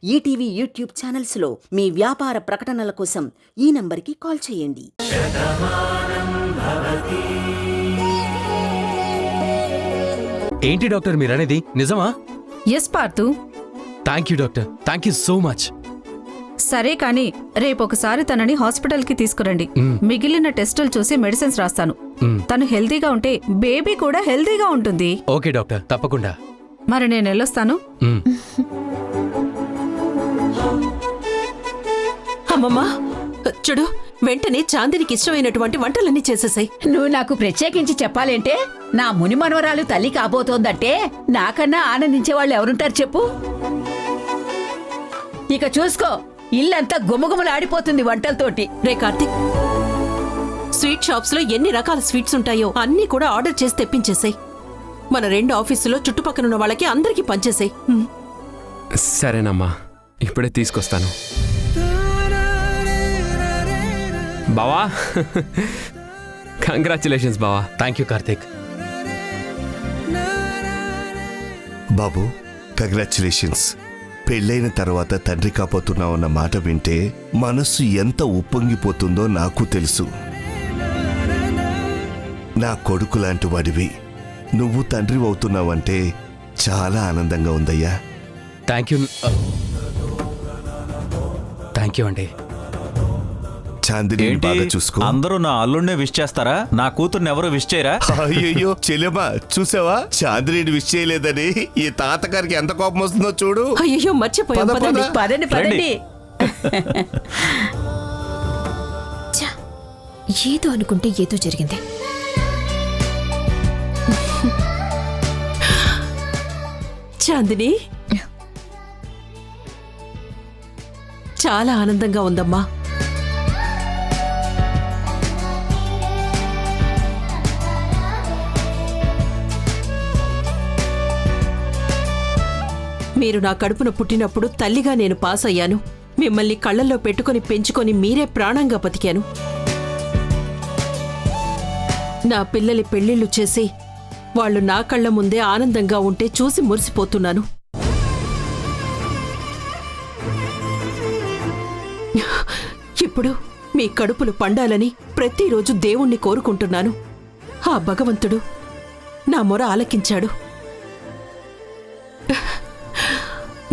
ETV YouTube ఛానల్స్లో మీ వ్యాపార ప్రకటనల కోసం ఈ నంబర్కి కాల్ చేయండి. ఏంటి డాక్టర్ మీరనేది నిజమా? Yes Parthu. Thank you doctor, thank you so much. సరే కానీ రేపొకసారి తనని హాస్పిటల్కి తీసుకురండి. మిగిలిన టెస్టులు చూసి మెడిసిన్స్ రాస్తాను. తను హెల్తీగా ఉంటే బేబీ కూడా హెల్తీగా ఉంటుంది. ఓకే డాక్టర్, తప్పకుండా. మరి నేను వెళ్ళొస్తాను. అమ్మమ్మా చూడు, వెంటనే చాందినికి ఇష్టమైనటువంటి వంటలన్నీ చేసేసాయి. నువ్వు నాకు ప్రత్యేకించి చెప్పాలంటే నా ముని మనవరాలు తల్లి కాబోతోందంటే నాకన్నా ఆనందించేవాళ్ళు ఎవరుంటారు చెప్పు. ఇక చూసుకో, ఇల్లంతా గుమగుమలాడిపోతుంది వంటలతోటి. రే కార్తిక్, స్వీట్ షాప్స్ లో ఎన్ని రకాల స్వీట్స్ ఉంటాయో అన్నీ కూడా ఆర్డర్ చేసి తెప్పించేసాయి. మన 2 ఆఫీసులో చుట్టుపక్కల వాళ్ళకి అందరికీ పంచేసాయి. సరేనమ్మా, ఇప్పుడే తీసుకొస్తాను. బావా, కంగ్రాచులేషన్స్ బావా. Thank you Karthik. Babu, congratulations. పెళ్ళైన తర్వాత తండ్రి కాబోతున్నావన్న మాట వింటే మనస్సు ఎంత ఉప్పొంగిపోతుందో నాకు తెలుసు. నా కొడుకు లాంటి వాడివి నువ్వు తండ్రి అవుతున్నావంటే చాలా ఆనందంగా ఉందయ్యా. Thank you. థ్యాంక్ యూ అండి. చాందిని బాగా చూసుకో. అందరూ నా అల్లుడినే విష్ చేస్తారా? నా కూతుర్ని ఎవరు విష్ చేయరా? అయ్యో చెల్లెమ్మా, చూసావా చాందిని విష్ చేయలేదని ఈ తాతగారికి ఎంత కోపం వస్తుందో చూడు. అయ్యో మర్చిపోయాం, పదండి. పదండి పదండి. ఏదో అనుకుంటే ఏదో జరిగింది. చాందిని, చాలా ఆనందంగా ఉందమ్మా. మీరు నా కడుపున పుట్టినప్పుడు తల్లిగా నేను పాస్ అయ్యాను. మిమ్మల్ని కళ్ళల్లో పెట్టుకుని పెంచుకొని మీరే ప్రాణంగా బతికాను. నా పిల్లలి పెళ్లిళ్లు చేసి వాళ్ళు నా కళ్ళ ముందే ఆనందంగా ఉంటే చూసి మురిసిపోతున్నాను. ఇప్పుడు మీ కడుపులు పండాలని ప్రతిరోజు దేవుణ్ణి కోరుకుంటున్నాను. ఆ భగవంతుడు నా మొర ఆలకించాడు.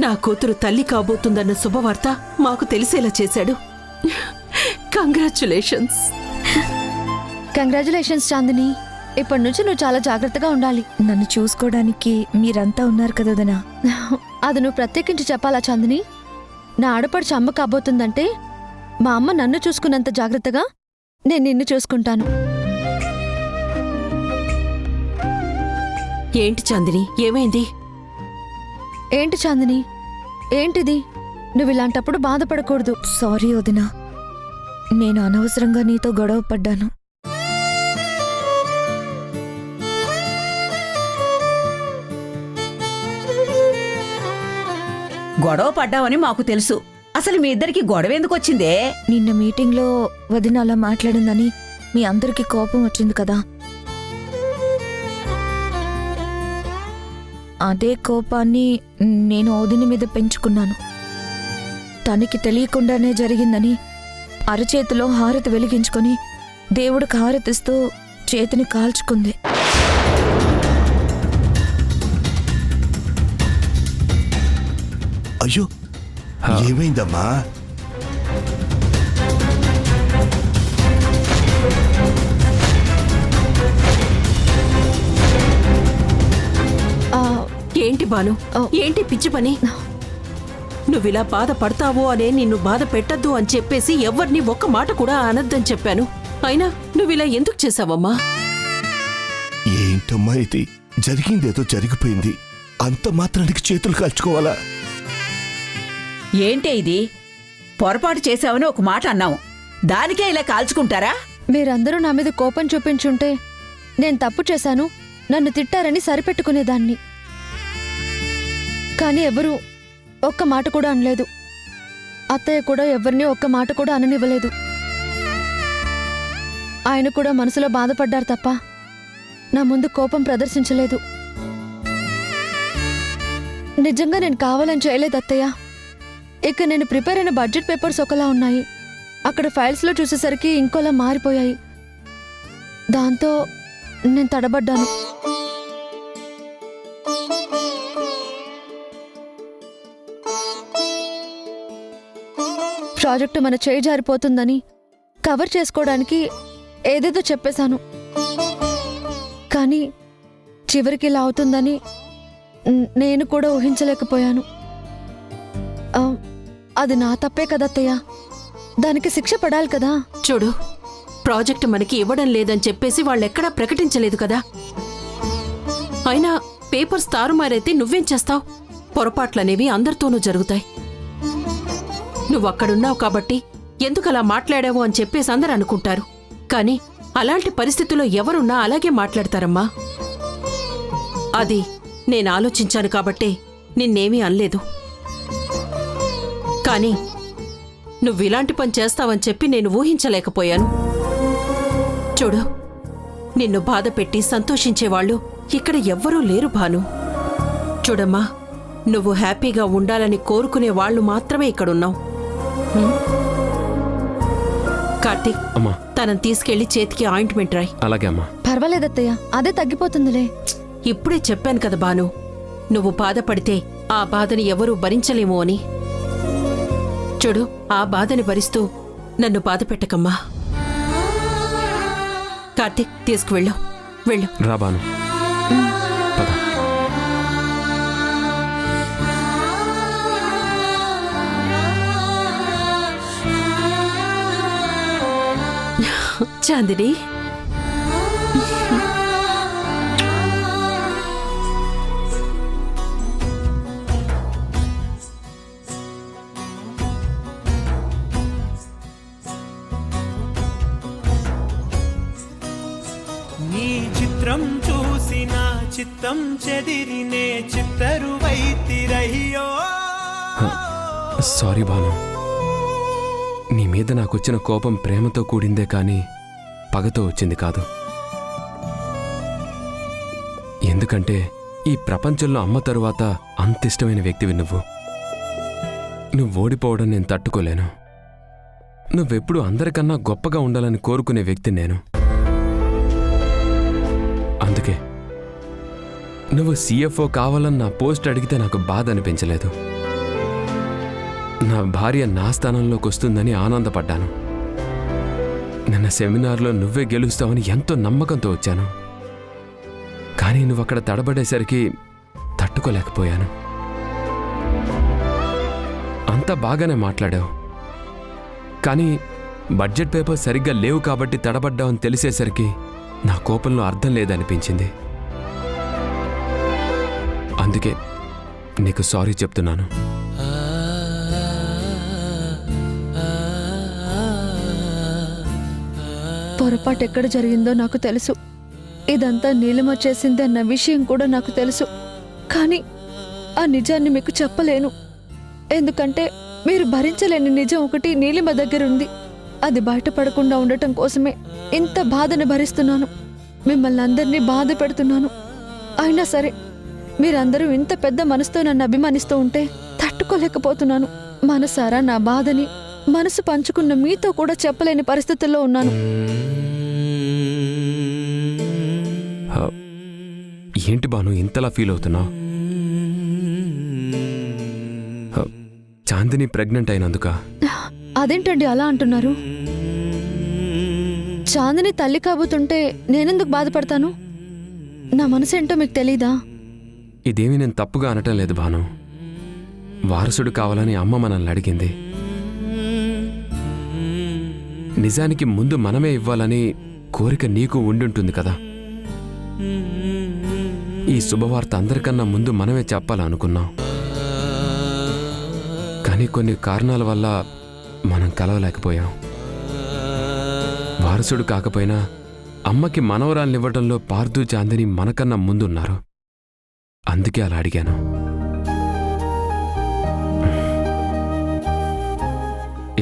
నా కూతురు తల్లి కాబోతుందన్న శుభవార్త మాకు తెలిసేలా చేశాడు. కంగ్రాచులేషన్స్. కంగ్రాచులేషన్స్ చాందిని. ఇప్పటి నుంచి నువ్వు చాలా జాగ్రత్తగా ఉండాలి. నన్ను చూసుకోవడానికి మీరంతా ఉన్నారు కదా వదినా. అది నువ్వు ప్రత్యేకించి చెప్పాలా చాందిని? నా ఆడపడుచు అమ్మ కాబోతుందంటే మా అమ్మ నన్ను చూసుకున్నంత జాగ్రత్తగా నేను నిన్ను చూసుకుంటాను. ఏంటి చాందిని, ఏమైంది? ఏంటి చాందిని, ఏంటిది? నువ్వు ఇలాంటప్పుడు బాధపడకూడదు. సారీ వదినా, నేను అనవసరంగా నీతో గొడవ పడ్డాను. గొడవ పడ్డావని మాకు తెలుసు. అసలు మీ ఇద్దరికి గొడవ ఎందుకు వచ్చిందే? నిన్న మీటింగ్లో వదిన అలా మాట్లాడిందని మీ అందరికీ కోపం వచ్చింది కదా. అదే కోపాన్ని నేను వదిన మీద పెంచుకున్నాను. తనకి తెలియకుండానే జరిగిందని అరచేతిలో హారతి వెలిగించుకొని దేవుడికి హారతిస్తూ చేతిని కాల్చుకుంది. అయ్యో, ఏమైందమ్మా? ఏంటి బాను, ఏంటి పిచ్చి పని? నువ్విలా బాధపడతావో అనే నిన్ను బాధ పెట్టద్దు అని చెప్పేసి ఎవరిని ఒక్క మాట కూడా అనద్దని చెప్పాను. అయినా నువ్విలా ఎందుకు చేశావమ్మా? ఏంటమ్మా ఇది? జరిగిందేదో జరిగిపోయింది, అంత మాత్రానికి చేతులు కాల్చుకోవాలా? ఏంటే ఇది? పొరపాటు చేశావని ఒక మాట అన్నావు, దానికే ఇలా కాల్చుకుంటారా? మీరందరూ నా మీద కోపం చూపించుంటే నేను తప్పు చేశాను, నన్ను తిట్టారని సరిపెట్టుకునేదాన్ని. కానీ ఎవరూ ఒక్క మాట కూడా అనలేదు. అత్తయ్య కూడా ఎవరిని ఒక్క మాట కూడా అననివ్వలేదు. ఆయన కూడా మనసులో బాధపడ్డారు తప్ప నా ముందు కోపం ప్రదర్శించలేదు. నిజంగా నేను కావాలని చేయలేదు అత్తయ్య. ఇక నేను ప్రిపేర్ అయిన బడ్జెట్ పేపర్స్ ఒకలా ఉన్నాయి, అక్కడ ఫైల్స్లో చూసేసరికి ఇంకోలా మారిపోయాయి. దాంతో నేను తడబడ్డాను. ప్రాజెక్టు మన చేయి జారిపోతుందని కవర్ చేసుకోవడానికి ఏదేదో చెప్పేశాను. కానీ చివరికి ఇలా అవుతుందని నేను కూడా ఊహించలేకపోయాను. అది నా తప్పే కదత్తయ్య, దానికి శిక్ష పడాలి కదా. చూడు, ప్రాజెక్ట్ మనకి ఇవ్వడం లేదని చెప్పేసి వాళ్ళెక్కడా ప్రకటించలేదు కదా. అయినా పేపర్స్ తారుమారైతే నువ్వేం చేస్తావు? పొరపాట్లనేవి అందరితోనూ జరుగుతాయి. నువ్వక్కడున్నావు కాబట్టి ఎందుకలా మాట్లాడావు అని చెప్పేసి అందరూ అనుకుంటారు. కానీ అలాంటి పరిస్థితుల్లో ఎవరున్నా అలాగే మాట్లాడతారమ్మా. అది నేను ఆలోచించాను కాబట్టే నిన్నేమీ అనలేదు. కానీ నువ్విలాంటి పని చేస్తావని చెప్పి నేను ఊహించలేకపోయాను. చూడు, నిన్ను బాధ పెట్టి సంతోషించేవాళ్లు ఇక్కడ ఎవ్వరూ లేరు భాను. చూడమ్మా, నువ్వు హ్యాపీగా ఉండాలని కోరుకునే వాళ్ళు మాత్రమే ఇక్కడున్నావు. కార్తీక్, అమ్మా. తనని తీసుకెళ్లి చేతికి ఆయింట్మెంట్ రాయి. అలాగే అమ్మా. పర్వాలేదత్తయ్య, అదే తగ్గిపోతుందిలే. ఇప్పుడే చెప్పాను కదా బాను, నువ్వు బాధపడితే ఆ బాధని ఎవరూ భరించలేమో అని. చూడు, ఆ బాధని భరిస్తూ నన్ను బాధ పెట్టకమ్మా. కార్తీక్, తీసుకువెళ్ళు, వెళ్ళు. రా బాను, పద. చాందిని, నీ చిత్రం చూసిన చిత్తం చెదిరినే చిత్తరువైతిరయ్యో. సారీ భాను, నీ మీద నాకొచ్చిన కోపం ప్రేమతో కూడిందే కానీ పగతో వచ్చింది కాదు. ఎందుకంటే ఈ ప్రపంచంలో అమ్మ తరువాత అంత ఇష్టమైన వ్యక్తివి నువ్వు. నువ్వు ఓడిపోవడం నేను తట్టుకోలేను. నువ్వెప్పుడు అందరికన్నా గొప్పగా ఉండాలని కోరుకునే వ్యక్తి నేను. అందుకే నువ్వు CFO కావాలని నా పోస్ట్ అడిగితే నాకు బాధ అనిపించలేదు. నా భార్య నా స్థానంలోకి వస్తుందని ఆనందపడ్డాను. నిన్న సెమినార్లో నువ్వే గెలుస్తావని ఎంతో నమ్మకంతో వచ్చాను. కానీ నువ్వక్కడ తడబడేసరికి తట్టుకోలేకపోయాను. అంతా బాగానే మాట్లాడావు, కానీ బడ్జెట్ పేపర్ సరిగ్గా లేవు కాబట్టి తడబడ్డావని తెలిసేసరికి నా కోపంలో అర్థం లేదనిపించింది. అందుకే నీకు సారీ చెప్తున్నాను. పొరపాటు ఎక్కడ జరిగిందో నాకు తెలుసు. ఇదంతా నీలిమ చేసింది అన్న విషయం కూడా నాకు తెలుసు. కానీ ఆ నిజాన్ని మీకు చెప్పలేను. ఎందుకంటే మీరు భరించలేని నిజం ఒకటి నీలిమ దగ్గరుంది. అది బయటపడకుండా ఉండటం కోసమే ఇంత బాధను భరిస్తున్నాను. మిమ్మల్ని అందరినీ బాధ పెడుతున్నాను. అయినా సరే మీరందరూ ఇంత పెద్ద మనసుతో నన్ను అభిమానిస్తూ ఉంటే తట్టుకోలేకపోతున్నాను. మనసారా నా బాధని మనసు పంచుకున్న మీతో కూడా చెప్పలేని పరిస్థితుల్లో ఉన్నాను. ఏంటి బాను ఇంతలా ఫీల్ అవుతున్నావు? చాందిని ప్రెగ్నెంట్ అయినందుక? అదేంటండి అలా అంటున్నారు? చాందిని తల్లి కాబోతుంటే నేనెందుకు బాధపడతాను? నా మనసేంటో మీకు తెలీదా? ఇదేమీ నేను తప్పుగా అనటం లేదు భాను. వారసుడు కావాలని అమ్మ మనల్ని అడిగింది. నిజానికి ముందు మనమే ఇవ్వాలని కోరిక నీకు ఉండుంటుంది కదా. ఈ శుభవార్త అందరికన్నా ముందు మనమే చెప్పాలనుకున్నాం. కానీ కొన్ని కారణాల వల్ల మనం కలవలేకపోయాం. వారసుడు కాకపోయినా అమ్మకి మనవరాల్నివ్వడంలో పార్థు చాందిని మనకన్నా ముందున్నారు. అందుకే అలా అడిగాను.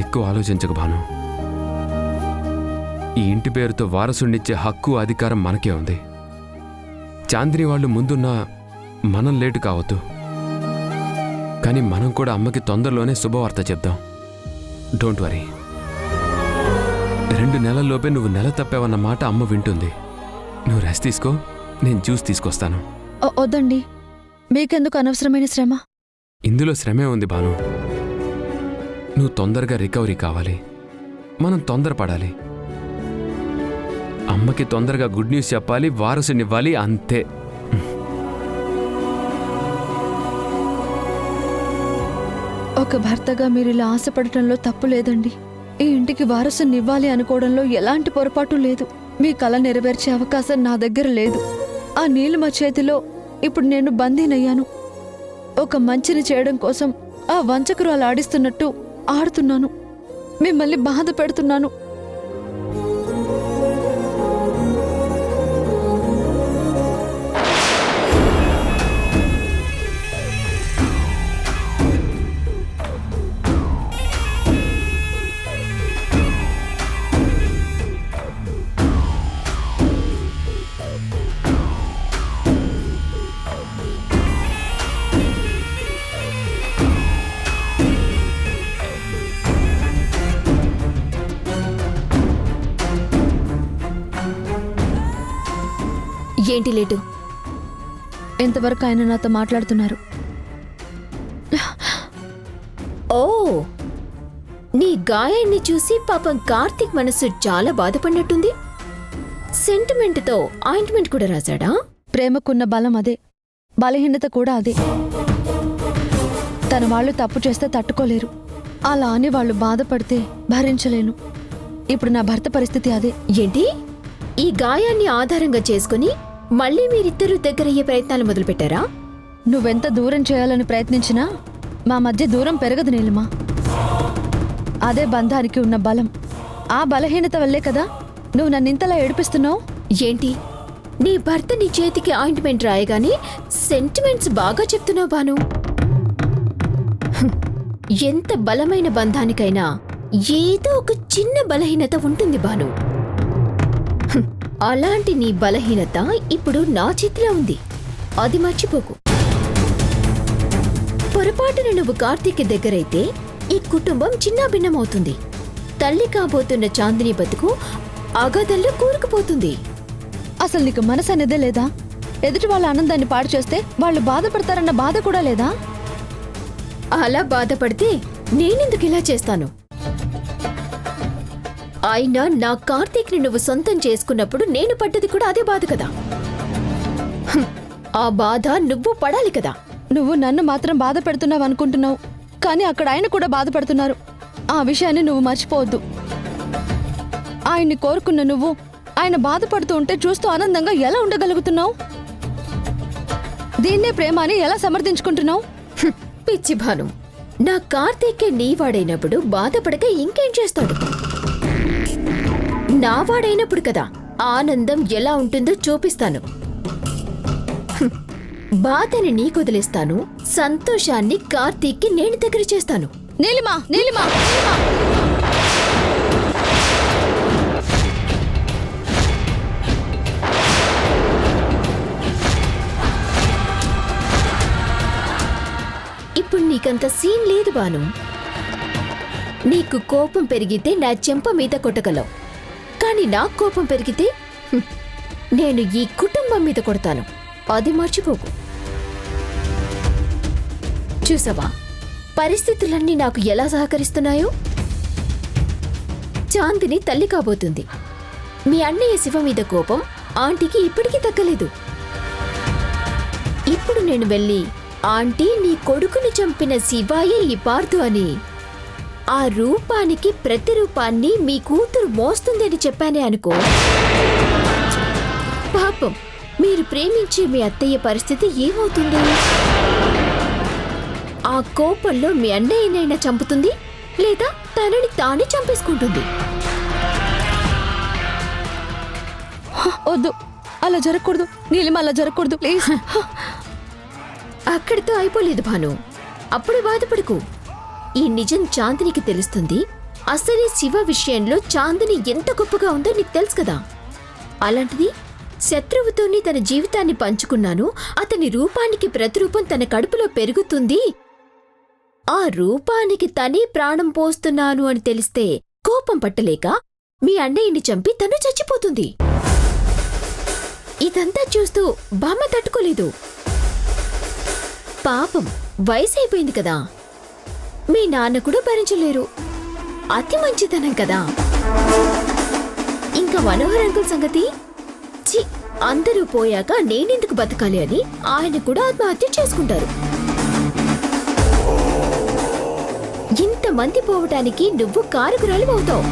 ఎక్కువ ఆలోచించకు భాను. ఈ ఇంటి పేరుతో వారసుడినిచ్చే హక్కు అధికారం మనకే ఉంది. చాందిని వాళ్ళు ముందున్నా మనం లేటు కావద్దు. కానీ మనం కూడా అమ్మకి తొందరలోనే శుభవార్త చెప్దాం. Don't worry. 2 నెలల్లోపే నువ్వు నెల తప్పావన్న మాట అమ్మ వింటుంది. నువ్వు రెస్ట్ తీసుకో, నేను జ్యూస్ తీసుకొస్తాను. వద్దండి, మీకెందుకు అనవసరమైన శ్రమ? ఇందులో శ్రమే ఉంది భాను. నువ్వు తొందరగా రికవరీ కావాలి. మనం తొందరపడాలి. అమ్మకి తొందరగా గుడ్ న్యూస్ చెప్పాలి, వారసునివ్వాలి, అంతే. ఒక భర్తగా మీరు ఇలా ఆశపడటంలో తప్పు లేదండి. ఈ ఇంటికి వారసుని ఇవ్వాలి అనుకోవడంలో ఎలాంటి పొరపాటు లేదు. మీ కల నెరవేర్చే అవకాశం నా దగ్గర లేదు. ఆ నీళ్లు మా చేతిలో ఇప్పుడు నేను బందీనయ్యాను. ఒక మంచిని చేయడం కోసం ఆ వంచకురు అలా ఆడిస్తున్నట్టు ఆడుతున్నాను. మిమ్మల్ని బాధ పెడుతున్నాను. ఏంటి లేటు? ఇంతవరకు ఆయన నాతో మాట్లాడుతున్నారు. ఓ, నీ గాయాన్ని చూసి పాపం కార్తీక్ మనసు చాలా బాధపడినట్టుంది. సెంటిమెంట్తో ఆయింట్మెంట్ కూడా రాశాడా? ప్రేమకున్న బలం అదే, బలహీనత కూడా అదే. తన వాళ్ళు తప్పు చేస్తే తట్టుకోలేరు, అలా అని వాళ్ళు బాధపడితే భరించలేను. ఇప్పుడు నా భర్త పరిస్థితి అదే. ఏంటి? ఈ గాయాన్ని ఆధారంగా చేసుకుని మళ్ళీ మీరిద్దరూ దగ్గరయ్యే ప్రయత్నాలు మొదలుపెట్టారా? నువ్వెంత దూరం చేయాలని ప్రయత్నించినా మా మధ్య దూరం పెరగదు నీలిమా. అదే బంధానికి ఉన్న బలం. ఆ బలహీనత వల్లే కదా నువ్వు నన్నింతలా ఏడిపిస్తున్నావు. ఏంటి, నీ భర్త నీ చేతికి ఆయింట్మెంట్ రాయగానే సెంటిమెంట్స్ బాగా చెప్తున్నావు బాను. ఎంత బలమైన బంధానికైనా ఏదో ఒక చిన్న బలహీనత ఉంటుంది బాను. అలాంటి నీ బలహీనత ఇప్పుడు నా చేతిలో ఉంది, అది మర్చిపోకు. పొరపాటున నువ్వు కార్తీక్ దగ్గరైతే ఈ కుటుంబం చిన్నాభిన్నమవుతుంది. తల్లి కాబోతున్న చాందిని బతుకు అగాధంలో కూరుకుపోతుంది. అసలు నీకు మనసు అనేదే లేదా? ఎదుటి వాళ్ళ ఆనందాన్ని పాడు చేస్తే వాళ్ళు బాధపడతారన్న బాధ కూడా లేదా? అలా బాధపడితే నేనెందుకు ఇలా చేస్తాను? అయినా నా కార్తీక్ని నువ్వు సొంతం చేసుకున్నప్పుడు నేను పడ్డది కూడా అదే బాధ కదా. ఆ బాధ నువ్వు పడాలి కదా. నువ్వు నన్ను మాత్రం బాధ పెడుతున్నావు అనుకుంటున్నావు, కానీ అక్కడ ఆయన కూడా బాధపడుతున్నారు. ఆ విషయాన్ని నువ్వు మర్చిపోవద్దు. ఆయన్ని కోరుకున్న నువ్వు ఆయన బాధపడుతూ ఉంటే చూస్తూ ఆనందంగా ఎలా ఉండగలుగుతున్నావు? దీన్నే ప్రేమ అని ఎలా సమర్థించుకుంటున్నావు? పిచ్చి భాను, నా కార్తీకే నీవాడైనప్పుడు బాధపడక ఇంకేం చేస్తాడు? నావాడైనప్పుడు కదా ఆనందం ఎలా ఉంటుందో చూపిస్తాను. బాధని నీకు వదిలేస్తాను, సంతోషాన్ని కార్తీక్కి నేను దగ్గర చేస్తాను. నీలిమా, నీలిమా, నీలిమా. ఇప్పుడు నీకంత సీన్ లేదు బాను. నీకు కోపం పెరిగితే నా చెంప మీద కొట్టగలవు, కానీ నాకు కోపం పెరిగితే నేను ఈ కుటుంబం మీద కొడతాను, అది మర్చిపోకు. చూసావా పరిస్థితులన్నీ నాకు ఎలా సహకరిస్తున్నాయో? చాందిని తల్లి కాబోతుంది. మీ అన్నయ్య శివ మీద కోపం ఆంటీకి ఇప్పటికీ తగ్గలేదు. ఇప్పుడు నేను వెళ్ళి ఆంటీ నీ కొడుకుని చంపిన శివాయే ఈ పార్థు అని, ఆ రూపానికి ప్రతిరూపాన్ని మీ కూతురు మోస్తుంది అని చెప్పానే అనుకో, పాపం మీరు ప్రేమించే మీ అత్తయ్య పరిస్థితి ఏమవుతుంది? ఆ కోపంలో మీ అన్నయ్యనైనా చంపుతుంది, లేదా తనని తానే చంపేసుకుంటుంది. వద్దు, అలా జరగకూడదు నీలిమ, అలా జరగకూడదు ప్లీజ్. అక్కడితో అయిపోలేదు భాను, అప్పుడు బాధపడుకు. ఈ నిజం చాందినికి తెలుస్తుంది. అసలే శివ విషయంలో చాందిని ఎంత గొప్పగా ఉందో నీకు తెలుసు కదా. అలాంటిది శత్రువుతోని తన జీవితాన్ని పంచుకున్నాను, అతని రూపానికి ప్రతిరూపం తన కడుపులో పెరుగుతుంది ఆ రూపానికి తనే ప్రాణం పోస్తున్నాను అని తెలిస్తే కోపం పట్టలేక మీ అన్నయ్యని చంపి తను చచ్చిపోతుంది. ఇదంతా చూస్తూ బామ్మ తట్టుకోలేదు. పాపం వయసైపోయింది కదా, మీ నాన్న కూడా భరించలేరు. అతి మంచితనం కదా. ఇంకా మనోహర్ అంకుల్ సంగతి, ఛీ, అందరూ పోయాక నేనెందుకు బతకాలి అని ఆయన కూడా ఆత్మహత్య చేసుకుంటారు. ఇంతమంది పోవటానికి నువ్వు కారకురాలి అవుతావు.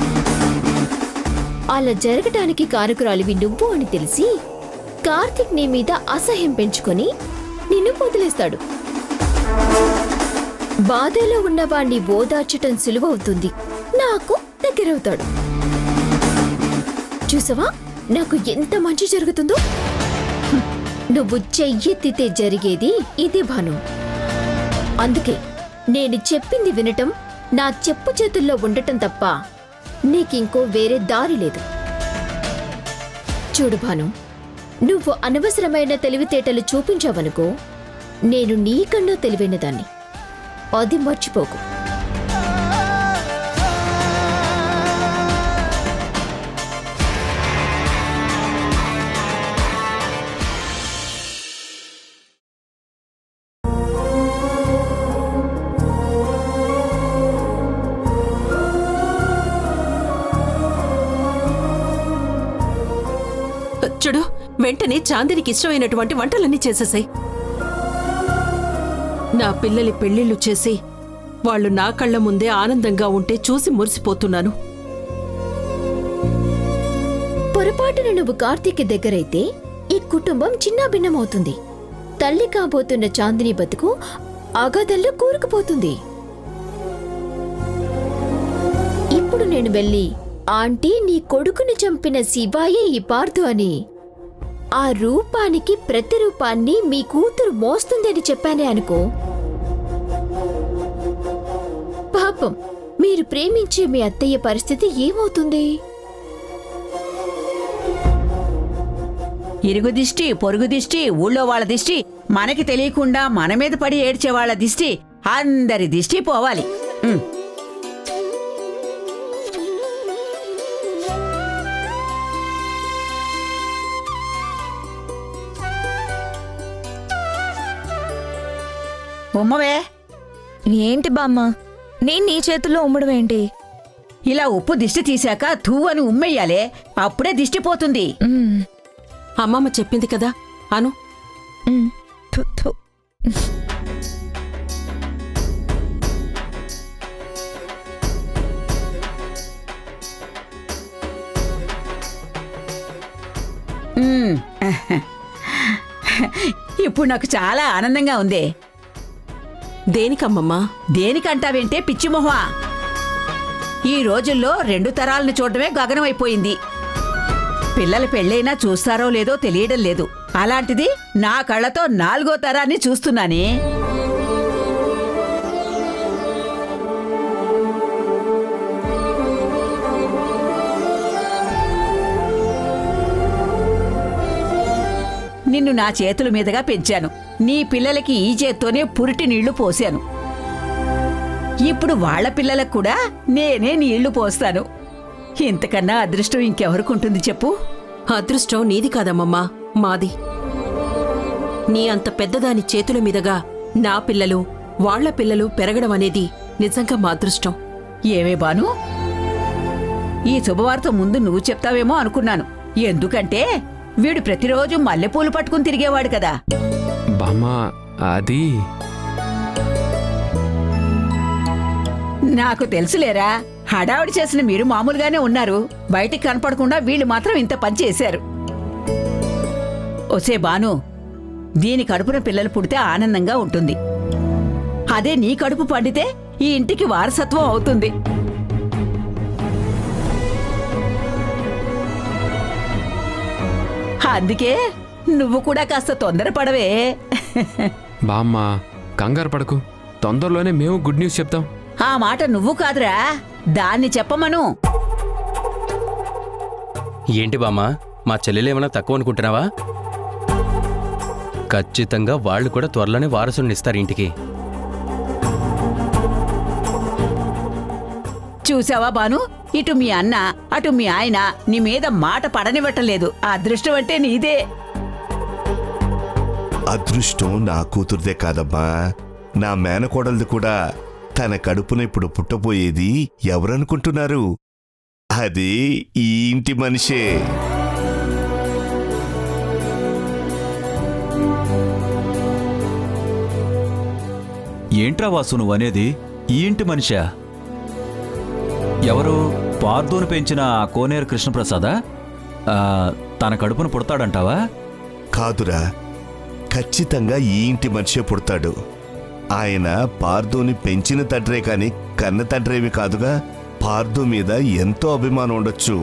అలా జరగటానికి కారకురాలివి నువ్వు అని తెలిసి కార్తిక్ నీ మీద అసహ్యం పెంచుకొని నిన్ను వదిలేస్తాడు. బాధలో ఉన్నవాణ్ణి ఓదార్చటం సులువవుతుంది, నాకు దగ్గరవుతాడు. చూసావా నాకు ఎంత మంచి జరుగుతుందో? నువ్వు చెయ్యెత్తితే జరిగేది ఇదే భాను. అందుకే నేను చెప్పింది వినటం, నా చెప్పు చేతుల్లో ఉండటం తప్ప నీకింకో వేరే దారి లేదు. చూడు భాను, నువ్వు అనవసరమైన తెలివితేటలు చూపించావనుకో, నేను నీకన్నా తెలివైన దాన్ని. అది మర్చిపోకు. చూడు, వెంటనే చాందినికి ఇష్టమైనటువంటి వంటలన్నీ చేసేసాయి. నా పిల్లలి పెళ్లిళ్లు చేసి వాళ్ళు నా కళ్ళ ముందే ఆనందంగా ఉంటే చూసి మురిసిపోతున్నాను. పొరపాటున నువ్వు కార్తీక్ దగ్గరైతే ఈ కుటుంబం చిన్నాభిన్నమవుతుంది. తల్లి కాబోతున్న చాందిని బతుకు అగాధంలో కూరుకుపోతుంది. ఇప్పుడు నేను వెళ్ళి ఆంటీ నీ కొడుకుని చంపిన శివాయే ఈ పార్థు అని, ఆ రూపానికి ప్రతిరూపాన్ని మీ కూతురు మోస్తుందని చెప్పానే అనుకో, పాపం మీరు ప్రేమించే మీ అత్తయ్య పరిస్థితి ఏమవుతుంది? ఇరుగు దిష్టి, పొరుగు దిష్టి, ఊళ్ళో వాళ్ళ దిష్టి, మనకి తెలియకుండా మన మీద పడి ఏడ్చే వాళ్ళ దిష్టి, అందరి దిష్టి పోవాలి. ఉమ్మవే. ఏంటి బామ్మ, నేను నీ చేతుల్లో ఉమ్మడం ఏంటి? ఇలా ఉప్పు దిష్టి తీశాక థూ అని ఉమ్మెయ్యాలే, అప్పుడే దిష్టి పోతుంది. అమ్మమ్మ చెప్పింది కదా అను. థు, థు. ఇప్పుడు నాకు చాలా ఆనందంగా ఉంది. దేనికమ్మమ్మా? దేనికంటావేంటే పిచ్చిమొహా, ఈ రోజుల్లో 2 తరాలను చూడటమే గగనమైపోయింది. పిల్లల పెళ్ళైనా చూస్తారో లేదో తెలియడం లేదు. అలాంటిది నా కళ్ళతో 4వ తరాన్ని చూస్తున్నానే. నిన్ను నా చేతుల మీదుగా పెంచాను. నీ పిల్లలకి ఈ చేత్తోనే పురిటి నీళ్లు పోశాను. ఇప్పుడు వాళ్ల పిల్లలకు కూడా నేనే నీళ్లు పోస్తాను. ఇంతకన్నా అదృష్టం ఇంకెవరికుంటుంది చెప్పు? అదృష్టం నీది కాదమ్మమ్మా, మాది. నీ అంత పెద్దదాని చేతుల మీదగా నా పిల్లలు, వాళ్ల పిల్లలు పెరగడం అనేది నిజంగా మా అదృష్టం. ఏమే బాను, ఈ శుభవార్త ముందు నువ్వు చెప్తావేమో అనుకున్నాను. ఎందుకంటే వీడు ప్రతిరోజు మల్లెపూలు పట్టుకుని తిరిగేవాడు కదా. బామ్మా, అది నాకు తెలుసులేరా, హడావిడి చేసిన మీరు మామూలుగానే ఉన్నారు. బయటికి కనపడకుండా వీళ్ళు మాత్రం ఇంత పని చేశారు. ఒసే బాను, దీని కడుపున పిల్లలు పుడితే ఆనందంగా ఉంటుంది. అదే నీ కడుపు పండితే ఈ ఇంటికి వారసత్వం అవుతుంది. అందుకే నువ్వు కూడా కాస్త తొందరపడవే. బామ్మా, కంగారు పడకు. తొందరలోనే మేము గుడ్ న్యూస్ చెప్తాం. ఆ మాట నువ్వు కాదురా, దాన్ని చెప్పమను. ఏంటి బామ్మ, మా చెల్లెలేమన్నా తక్కువ అనుకుంటున్నావా? ఖచ్చితంగా వాళ్ళు కూడా త్వరలోనే వారసుని ఇస్తారు ఇంటికి. చూసావా బాను, ఇటు మీ అన్న అటు మీ ఆయన నీ మీద మాట పడనివ్వటలేదు. ఆ అదృష్టం అంటే నీదే. అదృష్టం నా కూతురుదే కాదమ్మా, నా మేనకోడలది కూడా. తన కడుపున ఇప్పుడు పుట్టబోయేది ఎవరనుకుంటున్నారు? అది ఈ ఇంటి మనిషే. ఏంట్రా వాసు నువ్వు అనేది? ఈ ఇంటి మనిషా? ఎవరు? పార్దోను పెంచిన ఆ కోనేరు కృష్ణప్రసాదా? తన కడుపున పుడతాడంటావా? కాదురా, ఖచ్చితంగా ఈ ఇంటి మనిషే పుడతాడు. ఆయన పార్దోని పెంచిన తండ్రే కాని కన్న తండ్రేమి కాదుగా. పార్దో మీద ఎంతో అభిమానం ఉండొచ్చు,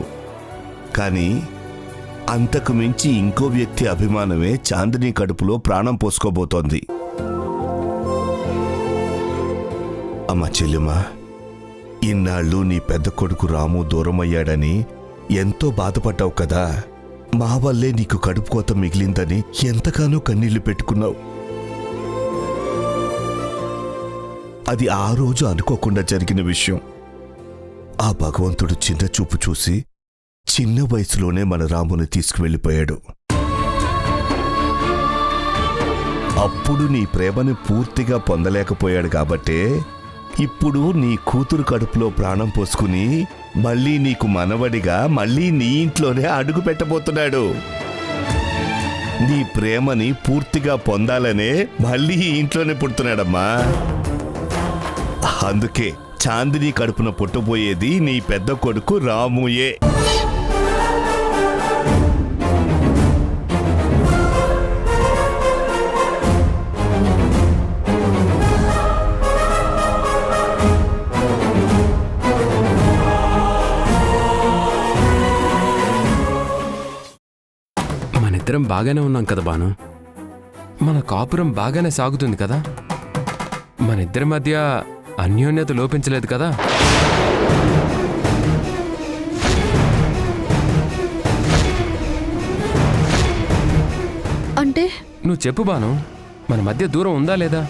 కానీ అంతకు మించి ఇంకో వ్యక్తి అభిమానమే చాందిని కడుపులో ప్రాణం పోసుకోబోతోంది. అమ్మా చెల్లెమ్మా, ఇన్నాళ్ళు నీ పెద్ద కొడుకు రాము దూరమయ్యాడని ఎంతో బాధపడ్డావు కదా. మా వల్లే నీకు కడుపు కోత మిగిలిందని ఎంతగానో కన్నీళ్లు పెట్టుకున్నావు. అది ఆ రోజు అనుకోకుండా జరిగిన విషయం. ఆ భగవంతుడు చిన్న చూపు చూసి చిన్న వయసులోనే మన రాముని తీసుకువెళ్ళిపోయాడు. అప్పుడు నీ ప్రేమని పూర్తిగా పొందలేకపోయాడు కాబట్టే ఇప్పుడు నీ కూతురు కడుపులో ప్రాణం పోసుకుని మళ్ళీ నీకు మనవడిగా మళ్ళీ నీ ఇంట్లోనే అడుగు పెట్టబోతున్నాడు. నీ ప్రేమని పూర్తిగా పొందాలనే మళ్ళీ ఈ ఇంట్లోనే పుడుతున్నాడమ్మా. అందుకే చాందిని కడుపున పుట్టబోయేది నీ పెద్ద కొడుకు రాముయే. మనిద్దరం బాగానే ఉన్నాం కదా బాను. మన కాపురం బాగానే సాగుతుంది కదా. మనిద్దరి మధ్య అన్యోన్యత లోపించలేదు కదా. అంటే నువ్వు చెప్పు బాను, మన మధ్య దూరం ఉందా లేదా?